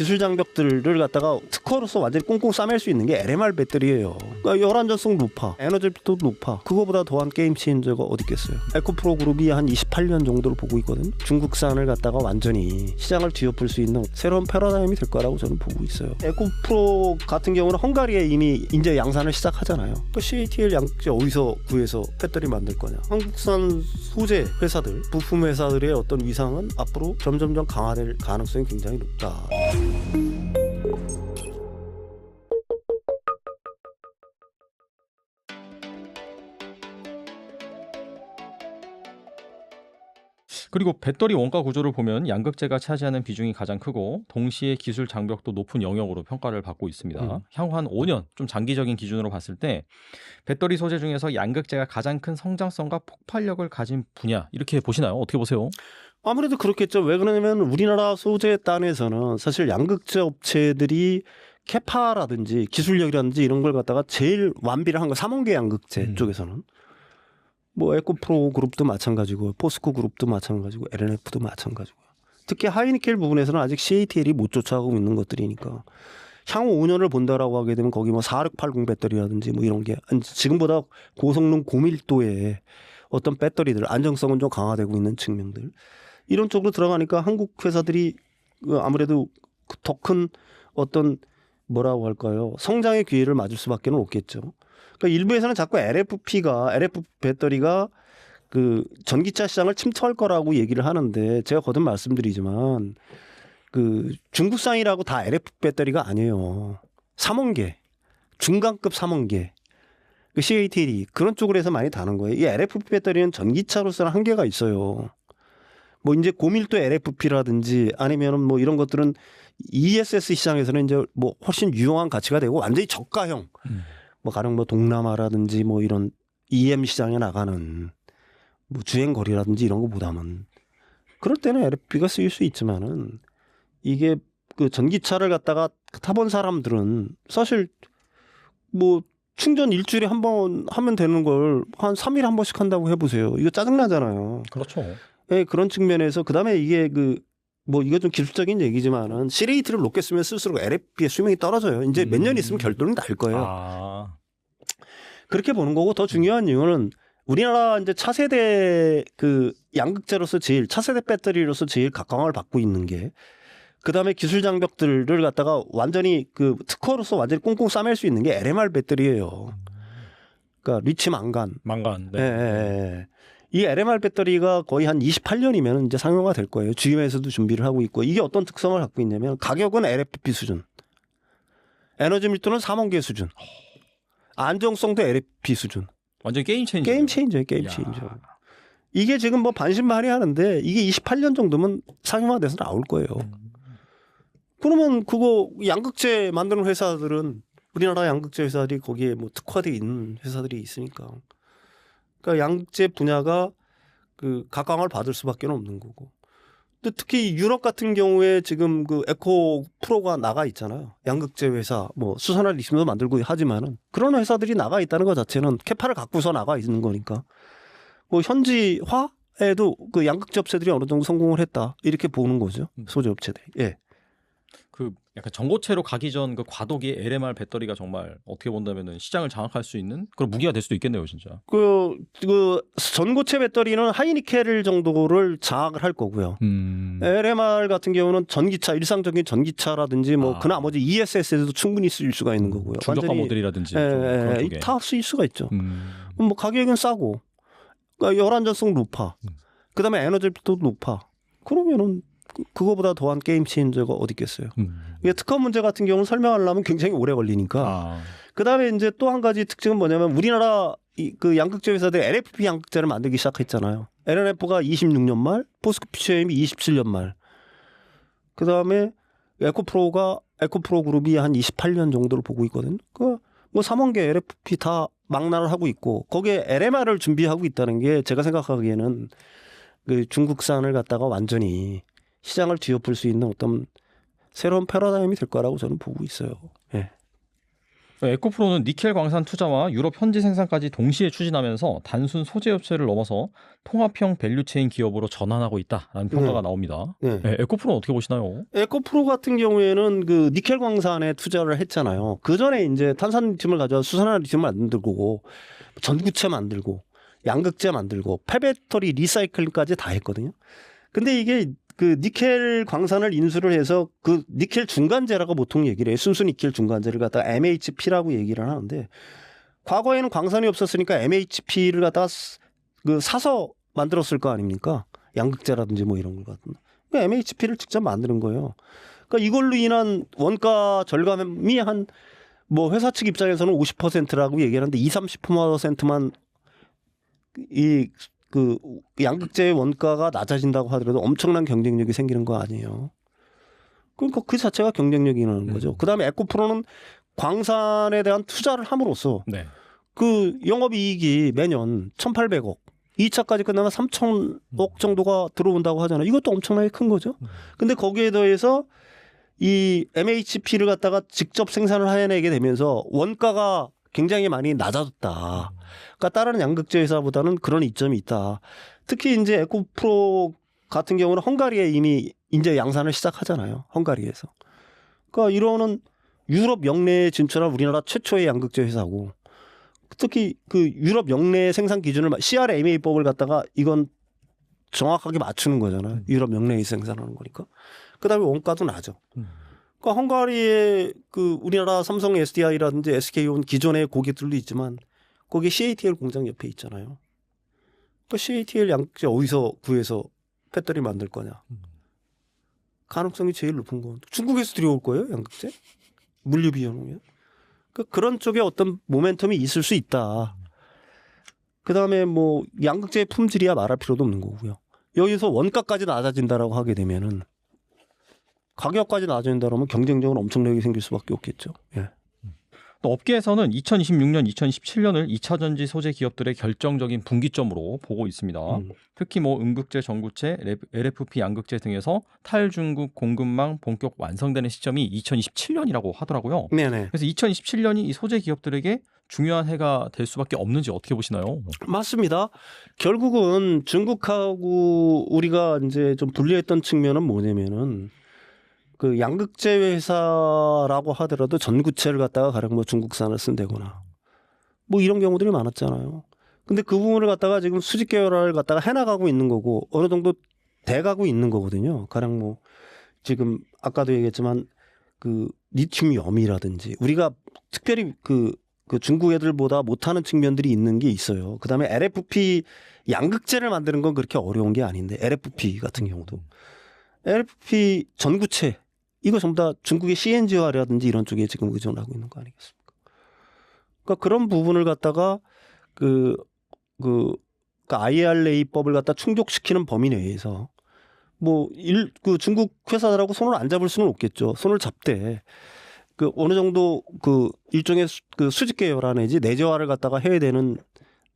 기술 장벽들을 갖다가 특허로서 완전히 꽁꽁 싸맬 수 있는 게 LMR 배터리예요. 그러니까 열안전성 높아, 에너지도 높아. 그거보다 더한 게임 체인저가 어디 있겠어요. 에코프로 그룹이 한 28년 정도를 보고 있거든요. 중국산을 갖다가 완전히 시장을 뒤엎을 수 있는 새로운 패러다임이 될 거라고 저는 보고 있어요. 에코프로 같은 경우는 헝가리에 이미 이제 양산을 시작하잖아요. 그 CATL 양극재 어디서 구해서 배터리 만들 거냐. 한국산 소재 회사들, 부품 회사들의 어떤 위상은 앞으로 점점점 강화될 가능성이 굉장히 높다. 그리고 배터리 원가 구조를 보면 양극재가 차지하는 비중이 가장 크고 동시에 기술 장벽도 높은 영역으로 평가를 받고 있습니다. 향후 한 5년 좀 장기적인 기준으로 봤을 때 배터리 소재 중에서 양극재가 가장 큰 성장성과 폭발력을 가진 분야 이렇게 보시나요? 어떻게 보세요? 아무래도 그렇겠죠. 왜 그러냐면 우리나라 소재 단에서는 사실 양극재 업체들이 캐파라든지 기술력이라든지 이런 걸 갖다가 제일 완비를 한 거 삼원계 양극재 쪽에서는 뭐 에코프로 그룹도 마찬가지고 포스코 그룹도 마찬가지고 LNF도 마찬가지고요. 특히 하이니켈 부분에서는 아직 CATL이 못 쫓아가고 있는 것들이니까 향후 5년을 본다라고 하게 되면 거기 뭐 4680 배터리라든지 뭐 이런 게 지금보다 고성능 고밀도의 어떤 배터리들 안정성은 좀 강화되고 있는 측면들 이런 쪽으로 들어가니까 한국 회사들이 아무래도 더 큰 어떤 뭐라고 할까요? 성장의 기회를 맞을 수밖에 없겠죠. 그러니까 일부에서는 자꾸 LFP 배터리가 그 전기차 시장을 침투할 거라고 얘기를 하는데 제가 거듭 말씀드리지만 그 중국산이라고 다 LFP 배터리가 아니에요. 삼원계, 중간급 삼원계, 그 CATL 그런 쪽으로 해서 많이 다는 거예요. 이 LFP 배터리는 전기차로서는 한계가 있어요. 뭐 이제 고밀도 LFP라든지 아니면은 뭐 이런 것들은 ESS 시장에서는 이제 뭐 훨씬 유용한 가치가 되고 완전히 저가형. 뭐 가령 뭐 동남아라든지 뭐 이런 EM 시장에 나가는 뭐 주행 거리라든지 이런 거보다는 그럴 때는 LFP가 쓰일 수 있지만은 이게 그 전기차를 갖다가 타본 사람들은 사실 뭐 충전 일주일에 한 번 하면 되는 걸 한 3일에 한 번씩 한다고 해보세요. 이거 짜증나잖아요. 그렇죠. 네, 그런 측면에서 그다음에 이게 그 뭐 이거 좀 기술적인 얘기지만은 CATL을 높게 쓰면 쓸수록 LFP의 수명이 떨어져요. 이제 몇 년 있으면 결론이 날 거예요. 아. 그렇게 보는 거고 더 중요한 이유는 우리나라 이제 차세대 그 양극재로서 제일 차세대 배터리로서 제일 각광을 받고 있는 게 그다음에 기술 장벽들을 갖다가 완전히 그 특허로서 완전히 꽁꽁 싸맬 수 있는 게 LMR 배터리예요. 그러니까 리튬 망간. 망간. 네. 예, 예, 예. 이 LMR 배터리가 거의 한 28년이면 이제 상용화 될 거예요. GM에서도 준비를 하고 있고 이게 어떤 특성을 갖고 있냐면 가격은 LFP 수준, 에너지 밀도는 삼원계 수준, 안정성도 LFP 수준. 완전 게임 체인저. 게임 체인저예요, 게임 체인저. 이게 지금 뭐 반신반의하는데 이게 28년 정도면 상용화돼서 나올 거예요. 그러면 그거 양극재 만드는 회사들은 우리나라 양극재 회사들이 거기에 뭐 특화되어 있는 회사들이 있으니까. 그러니까 양극재 분야가 그 각광을 받을 수밖에 없는 거고. 근데 특히 유럽 같은 경우에 지금 그 에코 프로가 나가 있잖아요. 양극재 회사 뭐 수산화 리튬도 만들고 하지만은 그런 회사들이 나가 있다는 것 자체는 캐파를 갖고서 나가 있는 거니까. 뭐 현지화에도 그 양극재 업체들이 어느 정도 성공을 했다 이렇게 보는 거죠. 소재 업체들이. 예. 그 약간 전고체로 가기 전 그 과도기 LMR 배터리가 정말 어떻게 본다면은 시장을 장악할 수 있는 그런 무기가 될 수도 있겠네요, 진짜. 그 전고체 배터리는 하이니켈 정도를 장악을 할 거고요. LMR 같은 경우는 전기차, 일상적인 전기차라든지 뭐 그 나머지 ESS에도 충분히 쓰일 수가 있는 거고요. 중저가 모델이라든지 그런 쪽에. 다 쓸 수가 있죠. 뭐 가격은 싸고, 그러니까 열안전성 높아. 그다음에 에너지도 높아. 그러면은 그거보다 더한 게임 체인저가 어디 있겠어요. 이게 특허 문제 같은 경우는 설명하려면 굉장히 오래 걸리니까. 그다음에 이제 또 한 가지 특징은 뭐냐면 우리나라 그 양극재 회사들 LFP 양극재를 만들기 시작했잖아요. LNF가 26년 말, 포스코 PCM이 27년 말. 그다음에 에코프로 그룹이 한 28년 정도를 보고 있거든요. 그 뭐 3원계 LFP 다 망라를 하고 있고 거기에 LMR을 준비하고 있다는 게 제가 생각하기에는 그 중국산을 갖다가 완전히 시장을 뒤엎을 수 있는 어떤 새로운 패러다임이 될 거라고 저는 보고 있어요. 예. 에코프로는 니켈 광산 투자와 유럽 현지 생산까지 동시에 추진하면서 단순 소재 업체를 넘어서 통합형 밸류체인 기업으로 전환하고 있다라는 평가가 나옵니다. 네. 에코프로는 어떻게 보시나요? 에코프로 같은 경우에는 그 니켈 광산에 투자를 했잖아요. 그 전에 이제 탄산 리튬을 가져와 수산화 리튬을 만들고 전구체 만들고 양극재 만들고 폐배터리 리사이클까지 다 했거든요. 근데 이게 그 니켈 광산을 인수를 해서 그 니켈 중간재라고 보통 얘기를 해요. 순수 니켈 중간재를 갖다가 MHP라고 얘기를 하는데 과거에는 광산이 없었으니까 MHP를 갖다가 그 사서 만들었을 거 아닙니까? 양극재라든지 뭐 이런 걸 갖다. 그러니까 MHP를 직접 만드는 거예요. 그러니까 이걸로 인한 원가 절감이 한 뭐 회사 측 입장에서는 50%라고 얘기하는데 20-30%만 이 그 양극재의 원가가 낮아진다고 하더라도 엄청난 경쟁력이 생기는 거 아니에요. 그러니까 그 자체가 경쟁력이라는 거죠. 그다음에 에코프로는 광산에 대한 투자를 함으로써 네. 그 영업이익이 매년 1,800억, 2차까지 끝나면 3,000억 정도가 들어온다고 하잖아요. 이것도 엄청나게 큰 거죠. 근데 거기에 더해서 이 MHP를 갖다가 직접 생산을 해내게 되면서 원가가 굉장히 많이 낮아졌다. 그러니까 다른 양극재 회사보다는 그런 이점이 있다. 특히 이제 에코프로 같은 경우는 헝가리에 이미 이제 양산을 시작하잖아요. 헝가리에서. 그러니까 이거는 유럽 영내에 진출한 우리나라 최초의 양극재 회사고, 특히 그 유럽 영내 생산 기준을 CRMA법을 갖다가 이건 정확하게 맞추는 거잖아요. 유럽 영내에 생산하는 거니까. 그다음에 원가도 나죠. 그러니까 헝가리에 그 우리나라 삼성 SDI라든지 SK온 기존의 고객들도 있지만 거기 CATL 공장 옆에 있잖아요. 그 CATL 양극재 어디서 구해서 배터리 만들 거냐? 가능성이 제일 높은 건 중국에서 들여올 거예요, 양극재? 물류 비용이요. 그런 쪽에 어떤 모멘텀이 있을 수 있다. 그다음에 뭐 양극재의 품질이야 말할 필요도 없는 거고요. 여기서 원가까지 낮아진다라고 하게 되면은 가격까지 낮아진다면 경쟁력은 엄청나게 생길 수밖에 없겠죠. 예. 또 업계에서는 2026년, 2027년을 2차 전지 소재 기업들의 결정적인 분기점으로 보고 있습니다. 특히 뭐 음극재, 전구체, LFP 양극재 등에서 탈중국 공급망 본격 완성되는 시점이 2027년이라고 하더라고요. 네네. 그래서 2027년이 이 소재 기업들에게 중요한 해가 될 수밖에 없는지 어떻게 보시나요? 맞습니다. 결국은 중국하고 우리가 이제 좀 분리했던 측면은 뭐냐면은 그 양극재 회사라고 하더라도 전구체를 갖다가 가령 뭐 중국산을 쓴다거나 뭐 이런 경우들이 많았잖아요. 근데 그 부분을 갖다가 지금 수직 계열화를 갖다가 해나가고 있는 거고 어느 정도 돼가고 있는 거거든요. 가령 뭐 지금 아까도 얘기했지만 그 리튬이엄이라든지 우리가 특별히 그 중국 애들보다 못하는 측면들이 있는 게 있어요. 그다음에 LFP 양극재를 만드는 건 그렇게 어려운 게 아닌데 LFP 같은 경우도 LFP 전구체 이거 전부 다 중국의 CNG화라든지 이런 쪽에 지금 의존하고 있는 거 아니겠습니까? 그러니까 그런 부분을 갖다가 그 IRA법을 갖다 충족시키는 범위 내에서 그 중국 회사들하고 손을 안 잡을 수는 없겠죠. 손을 잡되 그 어느 정도 그 일종의 그 수직 계열화 내지 내재화를 갖다가 해야 되는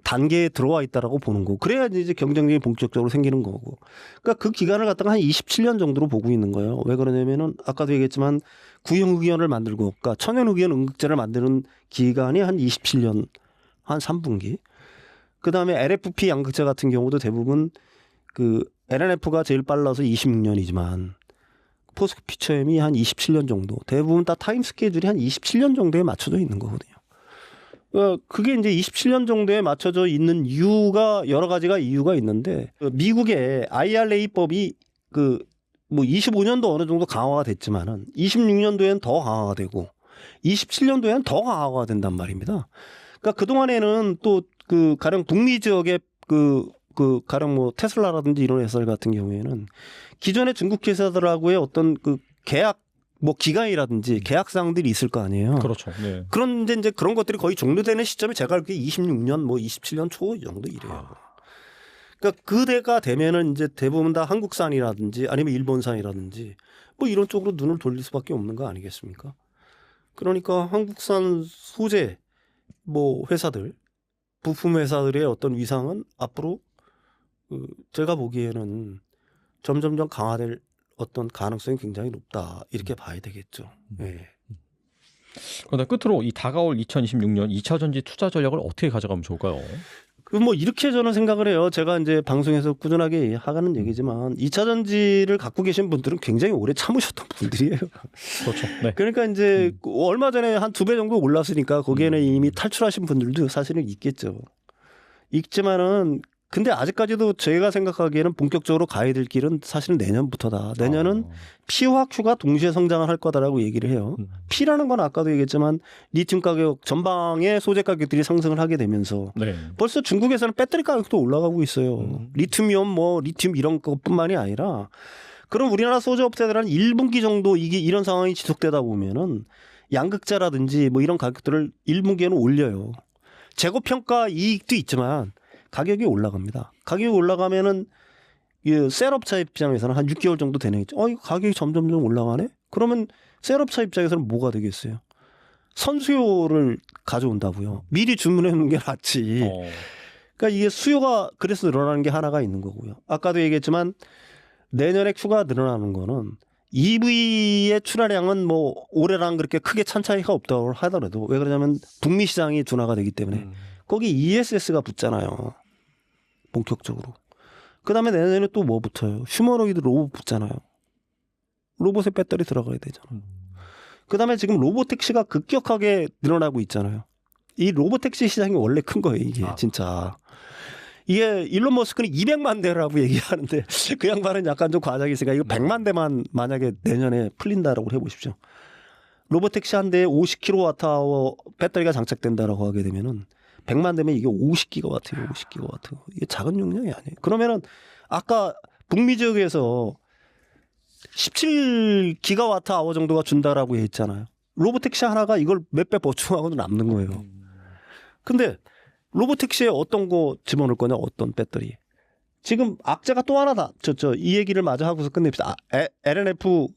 단계에 들어와 있다라고 보는 거고 그래야지 이제 경쟁력이 본격적으로 생기는 거고 그러니까 그 기간을 갖다가 한 27년 정도로 보고 있는 거예요. 왜 그러냐면은 아까도 얘기했지만 구형흑연을 만들고 그러니까 천연흑연 음극재를 만드는 기간이 한 27년 한 3분기 그다음에 LFP 양극재 같은 경우도 대부분 그 LNF가 제일 빨라서 26년이지만 포스코 피처엠이 한 27년 정도 대부분 다 타임 스케줄이 한 27년 정도에 맞춰져 있는 거거든요. 그게 이제 27년 정도에 맞춰져 있는 이유가 여러 가지가 이유가 있는데 미국의 IRA법이 그 뭐 25년도 어느 정도 강화가 됐지만은 26년도에는 더 강화가 되고 27년도에는 더 강화가 된단 말입니다. 그러니까 그 동안에는 또 그 가령 북미 지역의 그 가령 뭐 테슬라라든지 이런 회사들 같은 경우에는 기존의 중국 회사들하고의 어떤 그 계약 뭐 기간이라든지 계약사항들이 있을 거 아니에요. 그렇죠. 네. 그런데 이제 그런 것들이 거의 종료되는 시점이 제가 알기에 26년 뭐 27년 초 정도 이래요. 그러니까 그때가 되면은 이제 대부분 다 한국산이라든지 아니면 일본산이라든지 뭐 이런 쪽으로 눈을 돌릴 수밖에 없는 거 아니겠습니까? 그러니까 한국산 소재 뭐 회사들 부품 회사들의 어떤 위상은 앞으로 제가 보기에는 점점점 강화될 어떤 가능성이 굉장히 높다 이렇게 봐야 되겠죠. 네. 그런데 끝으로 이 다가올 2026년 2차 전지 투자 전략을 어떻게 가져가면 좋을까요? 그 뭐 이렇게 저는 생각을 해요. 제가 이제 방송에서 꾸준하게 하는 얘기지만 2차 전지를 갖고 계신 분들은 굉장히 오래 참으셨던 분들이에요. 그렇죠. 네. 그러니까 이제 얼마 전에 한 2배 정도 올랐으니까 거기에는 이미 탈출하신 분들도 사실은 있겠죠. 있지만은 근데 아직까지도 제가 생각하기에는 본격적으로 가야 될 길은 사실은 내년부터다. 내년은 P와 Q가 동시에 성장을 할 거다라고 얘기를 해요. P라는 건 아까도 얘기했지만 리튬 가격 전방의 소재 가격들이 상승을 하게 되면서 네. 벌써 중국에서는 배터리 가격도 올라가고 있어요. 리튬이온 뭐 리튬 이런 것뿐만이 아니라 그럼 우리나라 소재 업체들은 1분기 정도 이게 이런 상황이 지속되다 보면은 양극재라든지 뭐 이런 가격들을 1분기에는 올려요. 재고 평가 이익도 있지만 가격이 올라갑니다. 가격이 올라가면은 이 셀업차 입장에서는 한 6개월 정도 되네. 이거 가격이 점점 올라가네. 그러면 셀업차 입장에서는 뭐가 되겠어요? 선수요를 가져온다고요. 미리 주문해 놓는 게 낫지. 그러니까 이게 수요가 그래서 늘어나는 게 하나가 있는 거고요. 아까도 얘기했지만 내년에 추가 늘어나는 거는 EV의 출하량은 뭐 올해랑 그렇게 크게 찬 차이가 없다고 하더라도 왜 그러냐면 북미 시장이 둔화가 되기 때문에 거기 ESS가 붙잖아요. 본격적으로. 그다음에 내년에 또 뭐 붙어요? 휴머노이드 로봇 붙잖아요. 로봇에 배터리 들어가야 되잖아. 그다음에 지금 로보택시가 급격하게 늘어나고 있잖아요. 이 로보택시 시장이 원래 큰 거예요. 이게 진짜. 이게 일론 머스크는 200만 대라고 얘기하는데 그 양반은 약간 좀 과장이 있으니까 이거 100만 대만 만약에 내년에 풀린다라고 해보십시오. 로보택시 한 대에 50kWh 배터리가 장착된다라고 하게 되면은 100만 대면 이게 50기가와트예요. 50기가와트. 이게 작은 용량이 아니에요. 그러면은 아까 북미 지역에서 17기가와트 아워 정도가 준다라고 했잖아요. 로보택시 하나가 이걸 몇 배 보충하고도 남는 거예요. 근데 로보택시에 어떤 거 집어넣을 거냐, 어떤 배터리. 지금 악재가 또 하나 다, 이 얘기를 마저 하고서 끝냅시다. LNF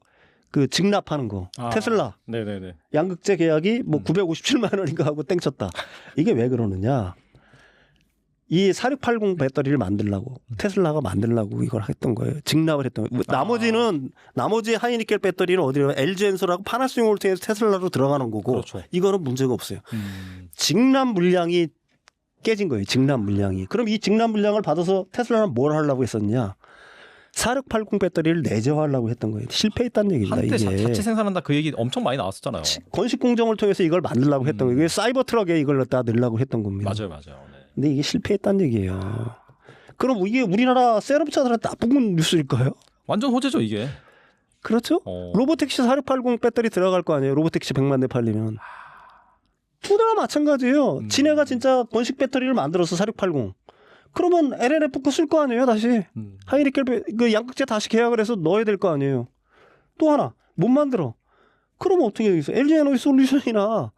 그 직납하는 거. 테슬라. 네네네. 양극재 계약이 뭐 957만 원인가 하고 땡쳤다. 이게 왜 그러느냐. 이 4680 배터리를 만들려고 테슬라가 만들려고 이걸 했던 거예요. 직납을 했던 거예요. 나머지 하이니켈 배터리는 어디로 LG엔솔하고 파나소닉을 통해서 테슬라로 들어가는 거고 그렇죠. 이거는 문제가 없어요. 직납 물량이 깨진 거예요. 직납 물량이. 그럼 이 직납 물량을 받아서 테슬라는 뭘 하려고 했었냐. 4680 배터리를 내재화하려고 했던 거예요. 실패했다는 얘기입니다. 한때 이게. 자체 생산한다 그 얘기 엄청 많이 나왔었잖아요. 건식 공정을 통해서 이걸 만들려고 했던 거예요. 이게 사이버 트럭에 이걸 갖다 넣으려고 했던 겁니다. 맞아요. 네. 근데 이게 실패했다는 얘기예요. 그럼 이게 우리나라 셀업차들한테 나쁜 뉴스일까요? 완전 호재죠 이게. 그렇죠? 로보택시 4680 배터리 들어갈 거 아니에요. 로보택시 100만 대 팔리면. 두 대가 마찬가지예요. 지네가 진짜 건식 배터리를 만들어서 4680. 그러면 LNF 거 쓸 거 아니에요, 다시. 하이니켈 그 양극재 다시 계약을 해서 넣어야 될 거 아니에요. 또 하나 못 만들어. 그러면 어떻게 되겠어요? LG 솔루션이나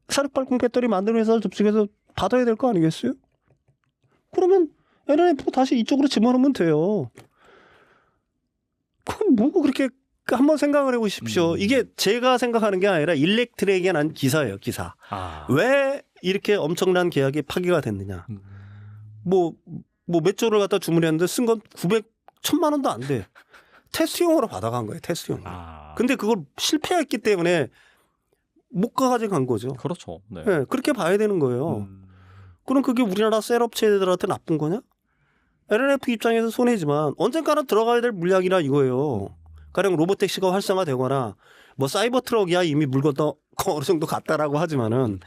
4680 배터리 만드는 회사를 접촉해서 받아야 될 거 아니겠어요? 그러면 LNF 다시 이쪽으로 집어넣으면 돼요. 그럼 뭐 그렇게 한번 생각을 해보십시오. 이게 제가 생각하는 게 아니라 일렉트랙에 난 기사예요, 기사. 왜 이렇게 엄청난 계약이 파기가 됐느냐. 뭐 몇 조를 갖다 주문했는데 쓴 건 1000만 원도 안 돼. 테스트용으로 받아간 거예요, 테스트용으로. 근데 그걸 실패했기 때문에 못 가져간 거죠. 그렇죠. 네. 네, 그렇게 봐야 되는 거예요. 그럼 그게 우리나라 셀업체들한테 나쁜 거냐? LNF 입장에서 손해지만 언젠가는 들어가야 될 물량이라 이거예요. 가령 로보택시가 활성화되거나 뭐 사이버 트럭이야 이미 물건 더 어느 정도 갔다라고 하지만은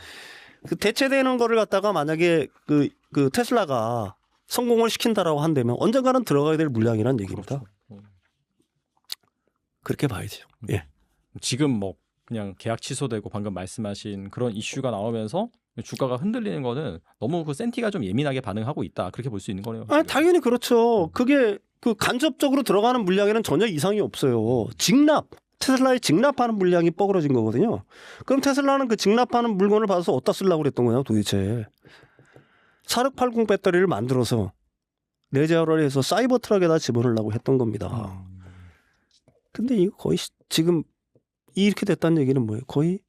그 대체되는 거를 갖다가 만약에 그 테슬라가 성공을 시킨다라고 한다면 언젠가는 들어가야 될 물량이란 얘기입니다. 그렇죠. 그렇게 봐야죠. 예. 지금 뭐 그냥 계약 취소되고 방금 말씀하신 그런 이슈가 나오면서 주가가 흔들리는 거는 너무 그 센티가 좀 예민하게 반응하고 있다. 그렇게 볼 수 있는 거네요. 아, 당연히 그렇죠. 그게 그 간접적으로 들어가는 물량에는 전혀 이상이 없어요. 직납. 테슬라에 직납하는 물량이 뻐그러진 거거든요. 그럼 테슬라는 그 직납하는 물건을 받아서 어디다 쓰려고 그랬던 거예요, 도대체. 4680 배터리를 만들어서 내재화를 해서 사이버 트럭에다 집어넣으려고 했던 겁니다. 근데 이거 거의 지금 이렇게 됐다는 얘기는 뭐예요? 거의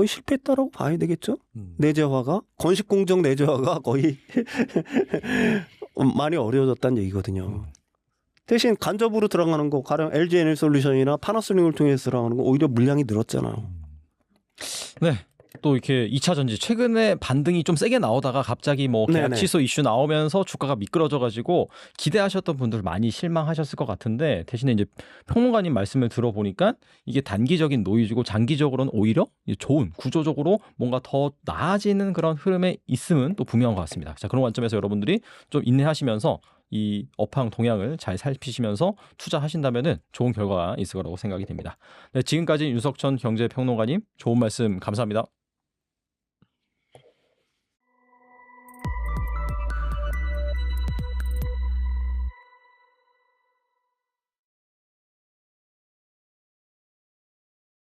실패했다라고 봐야 되겠죠? 내재화가 건식 공정 내재화가 거의 많이 어려워졌다는 얘기거든요. 대신 간접으로 들어가는 거 가령 LG 에너솔루션이나 파나소닉을 통해서 들어가는 거 오히려 물량이 늘었잖아요. 네. 또 이렇게 2차 전지 최근에 반등이 좀 세게 나오다가 갑자기 뭐 계약 네네. 취소 이슈 나오면서 주가가 미끄러져가지고 기대하셨던 분들 많이 실망하셨을 것 같은데 대신에 이제 평론가님 말씀을 들어보니까 이게 단기적인 노이즈고 장기적으로는 오히려 좋은 구조적으로 뭔가 더 나아지는 그런 흐름에 있음은 또 분명한 것 같습니다. 자, 그런 관점에서 여러분들이 좀 인내하시면서 이 업황 동향을 잘 살피시면서 투자하신다면은 좋은 결과가 있을 거라고 생각이 됩니다. 네, 지금까지 윤석천 경제평론가님 좋은 말씀 감사합니다.